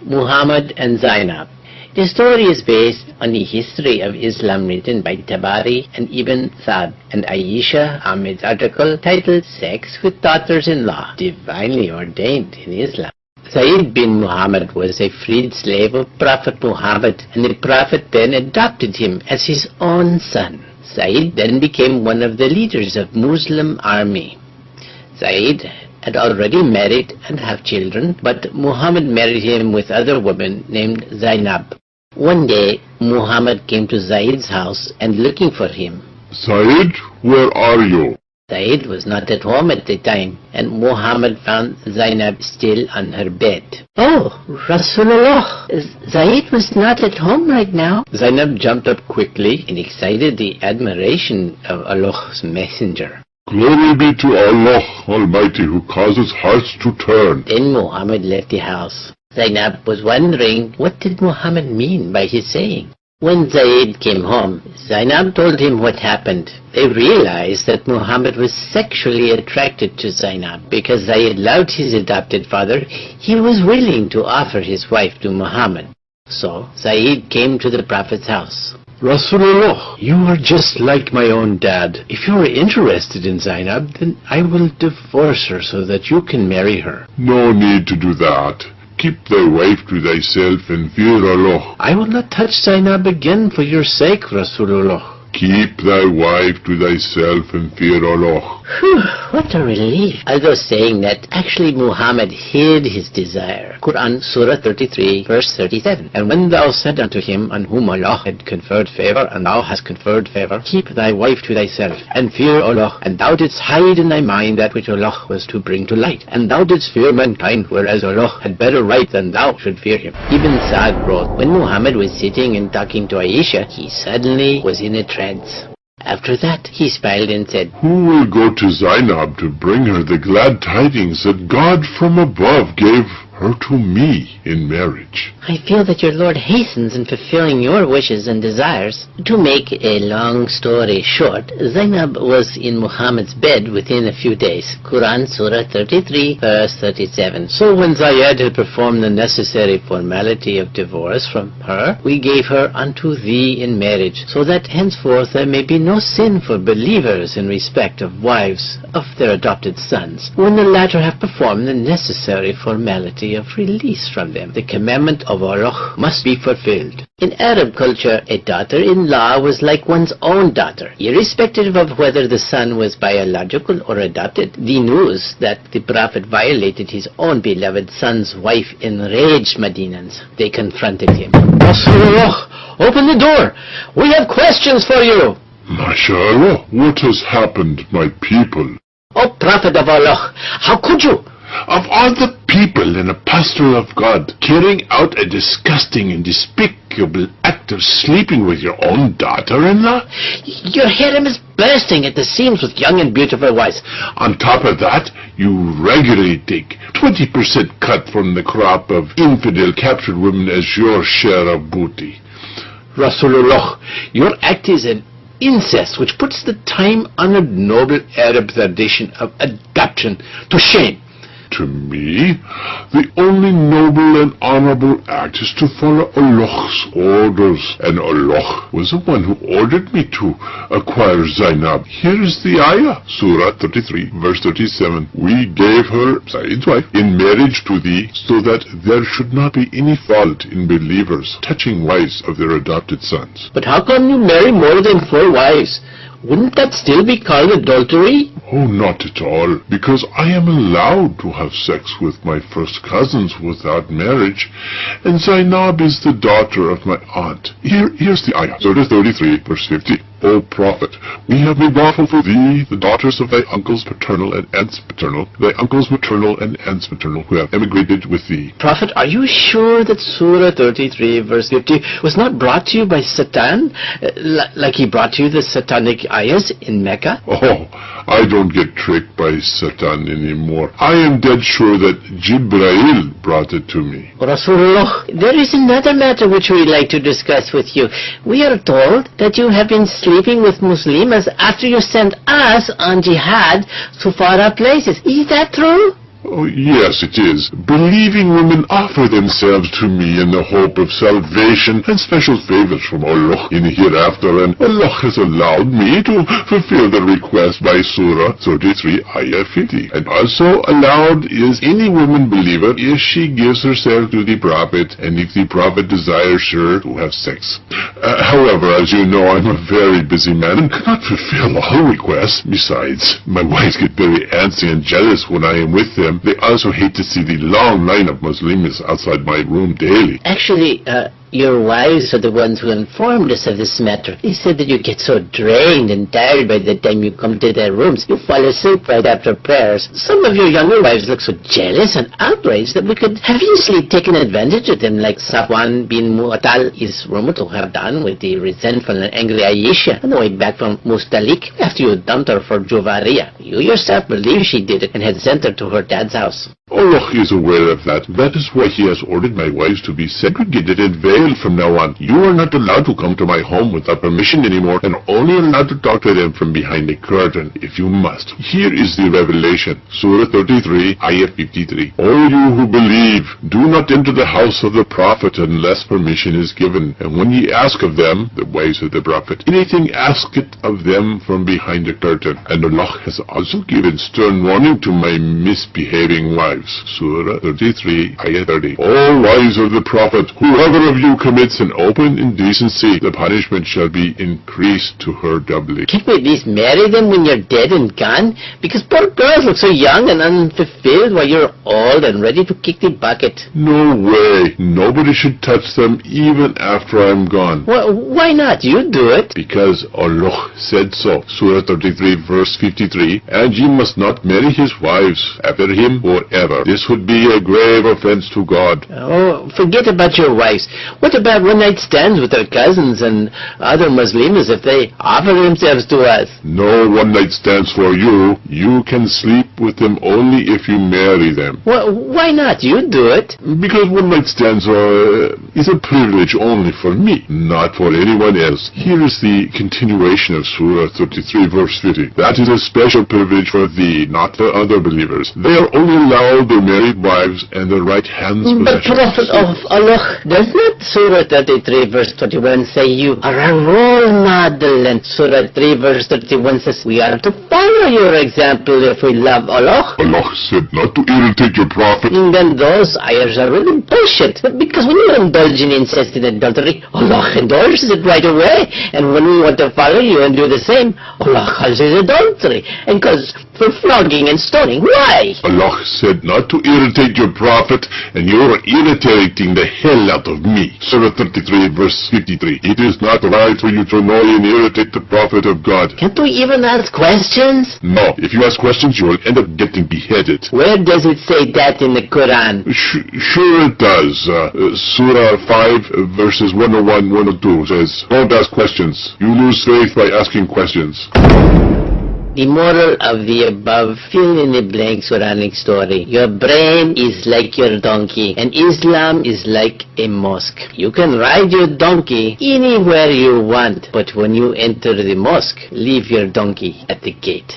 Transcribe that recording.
Muhammad and Zainab. The story is based on the history of Islam written by Tabari and Ibn Sa'd and Aisha Ahmed's article titled Sex with Daughters-in-Law, Divinely Ordained in Islam. Zaid bin Muhammad was a freed slave of Prophet Muhammad, and the Prophet then adopted him as his own son. Zaid then became one of the leaders of Muslim army. Zaid had already married and have children, but Muhammad married him with other women named Zainab. One day, Muhammad came to Zaid's house and looking for him. Zaid, where are you? Zaid was not at home at the time, and Muhammad found Zainab still on her bed. Oh, Rasulullah, Zaid was not at home right now. Zainab jumped up quickly and excited the admiration of Allah's messenger. Glory be to Allah Almighty who causes hearts to turn. Then Muhammad left the house. Zainab was wondering what did Muhammad mean by his saying. When Zaid came home, Zainab told him what happened. They realized that Muhammad was sexually attracted to Zainab because Zaid loved his adopted father. He was willing to offer his wife to Muhammad. So Zaid came to the Prophet's house. Rasulullah, you are just like my own dad. If you are interested in Zainab, then I will divorce her so that you can marry her. No need to do that. Keep thy wife to thyself and fear Allah. I will not touch Zainab again for your sake, Rasulullah. Keep thy wife to thyself and fear Allah. Whew, what a relief. Although saying that, actually Muhammad hid his desire. Quran, Surah 33, verse 37. And when thou said unto him on whom Allah had conferred favor, and thou hast conferred favor, keep thy wife to thyself, and fear Allah, and thou didst hide in thy mind that which Allah was to bring to light, and thou didst fear mankind, whereas Allah had better right than thou should fear him. Ibn Sa'd wrote, when Muhammad was sitting and talking to Aisha, he suddenly was in a trance. After that, he smiled and said, Who will go to Zainab to bring her the glad tidings that God from above gave her to me in marriage? I feel that your Lord hastens in fulfilling your wishes and desires. To make a long story short, Zainab was in Muhammad's bed within a few days. Quran, Surah 33, verse 37. So when Zayd had performed the necessary formality of divorce from her, we gave her unto thee in marriage, so that henceforth there may be no sin for believers in respect of wives of their adopted sons, when the latter have performed the necessary formality of release from them. The commandment of Allah must be fulfilled. In Arab culture, a daughter-in-law was like one's own daughter, irrespective of whether the son was biological or adopted. The news that the Prophet violated his own beloved son's wife enraged Madinans. They confronted him. Rasulullah, open the door! We have questions for you! MashaAllah, what has happened, my people? O Prophet of Allah, how could you? Of all the people and apostle of God, carrying out a disgusting and despicable act of sleeping with your own daughter-in-law? Your harem is bursting at the seams with young and beautiful wives. On top of that, you regularly take 20% cut from the crop of infidel captured women as your share of booty. Rasulullah, your act is an incest which puts the time-honored noble Arab tradition of adoption to shame. To me, the only noble and honorable act is to follow Allah's orders, and Allah was the one who ordered me to acquire Zainab. Here is the ayah, Surah 33, verse 37. We gave her, Zaid's wife, in marriage to thee, so that there should not be any fault in believers touching wives of their adopted sons. But how come you marry more than 4 wives? Wouldn't that still be called adultery? Oh, not at all, because I am allowed to have sex with my first cousins without marriage, and Zainab is the daughter of my aunt. Here's the ayah, Surah 33, verse 50. O Prophet, we have made lawful for thee the daughters of thy uncles paternal and aunts paternal, thy uncles maternal and aunts maternal, who have emigrated with thee. Prophet, are you sure that Surah 33, verse 50 was not brought to you by Satan, like he brought to you the satanic ayahs in Mecca? Oh, I don't get tricked by Satan anymore. I am dead sure that Jibreel brought it to me. Rasulullah, there is another matter which we'd like to discuss with you. We are told that you have been sleeping with Muslims after you sent us on jihad to far-off places. Is that true? Oh, yes, it is. Believing women offer themselves to me in the hope of salvation and special favors from Allah in the hereafter, and Allah has allowed me to fulfill the request by Surah 33, Ayah 50. And also allowed is any woman believer if she gives herself to the Prophet and if the Prophet desires her to have sex. However, as you know, I'm a very busy man and cannot fulfill all requests. Besides, my wives get very antsy and jealous when I am with them. They also hate to see the long line of Muslims outside my room daily. Actually, your wives are the ones who informed us of this matter. They said that you get so drained and tired by the time you come to their rooms. You fall asleep right after prayers. Some of your younger wives look so jealous and outraged that we could have easily taken advantage of them, like Safwan bin Mu'attal is rumored to have done with the resentful and angry Aisha on the way back from Mustalik after you dumped her for Juvaria. You yourself believe she did it and had sent her to her dad's house. Allah is aware of that. That is why He has ordered my wives to be segregated and veiled from now on. You are not allowed to come to my home without permission anymore, and only allowed to talk to them from behind a curtain, if you must. Here is the revelation. Surah 33, Ayah 53. O you who believe, do not enter the house of the Prophet unless permission is given. And when ye ask of them, the wives of the Prophet, anything, ask it of them from behind the curtain. And Allah has also given stern warning to my misbehaving wives. Surah 33, Ayah 30. O wives of the Prophet, whoever of you commits an open indecency, the punishment shall be increased to her doubly. Can't we at least marry them when you're dead and gone? Because poor girls look so young and unfulfilled while you're old and ready to kick the bucket. No way. Nobody should touch them even after I'm gone. Why not? You do it. Because Allah said so. Surah 33, verse 53. And ye must not marry his wives after him forever. This would be a grave offense to God. Oh, forget about your wives. What about one-night stands with their cousins and other Muslims if they offer themselves to us? No one-night stands for you. You can sleep with them only if you marry them. Why not? You do it. Because one-night stands is a privilege only for me, not for anyone else. Here is the continuation of Surah 33, verse 50. That is a special privilege for thee, not for other believers. They are only allowed their married wives and their right hands But Prophet of Allah, does not Surah 33 verse 21 say you are a role model, and Surah 3 verse 31 says we are to follow your example if we love Allah? Allah said not to irritate your Prophet. And then those ayahs are really bullshit. But because when you indulge in incest and adultery, Allah endorses it right away. And when we want to follow you and do the same, Allah calls it adultery and calls for flogging and stoning. Why? Allah said not to irritate your Prophet, and you are irritating the hell out of me. Surah 33, verse 53. It is not right for you to annoy and irritate the Prophet of God. Can't we even ask questions? No, if you ask questions, you will end up getting beheaded. Where does it say that in the Quran? Sure it does. Surah 5, verses 101, 102 says, don't ask questions. You lose faith by asking questions. The moral of the above fill-in-the-blank Quranic story. Your brain is like your donkey, and Islam is like a mosque. You can ride your donkey anywhere you want, but when you enter the mosque, leave your donkey at the gate.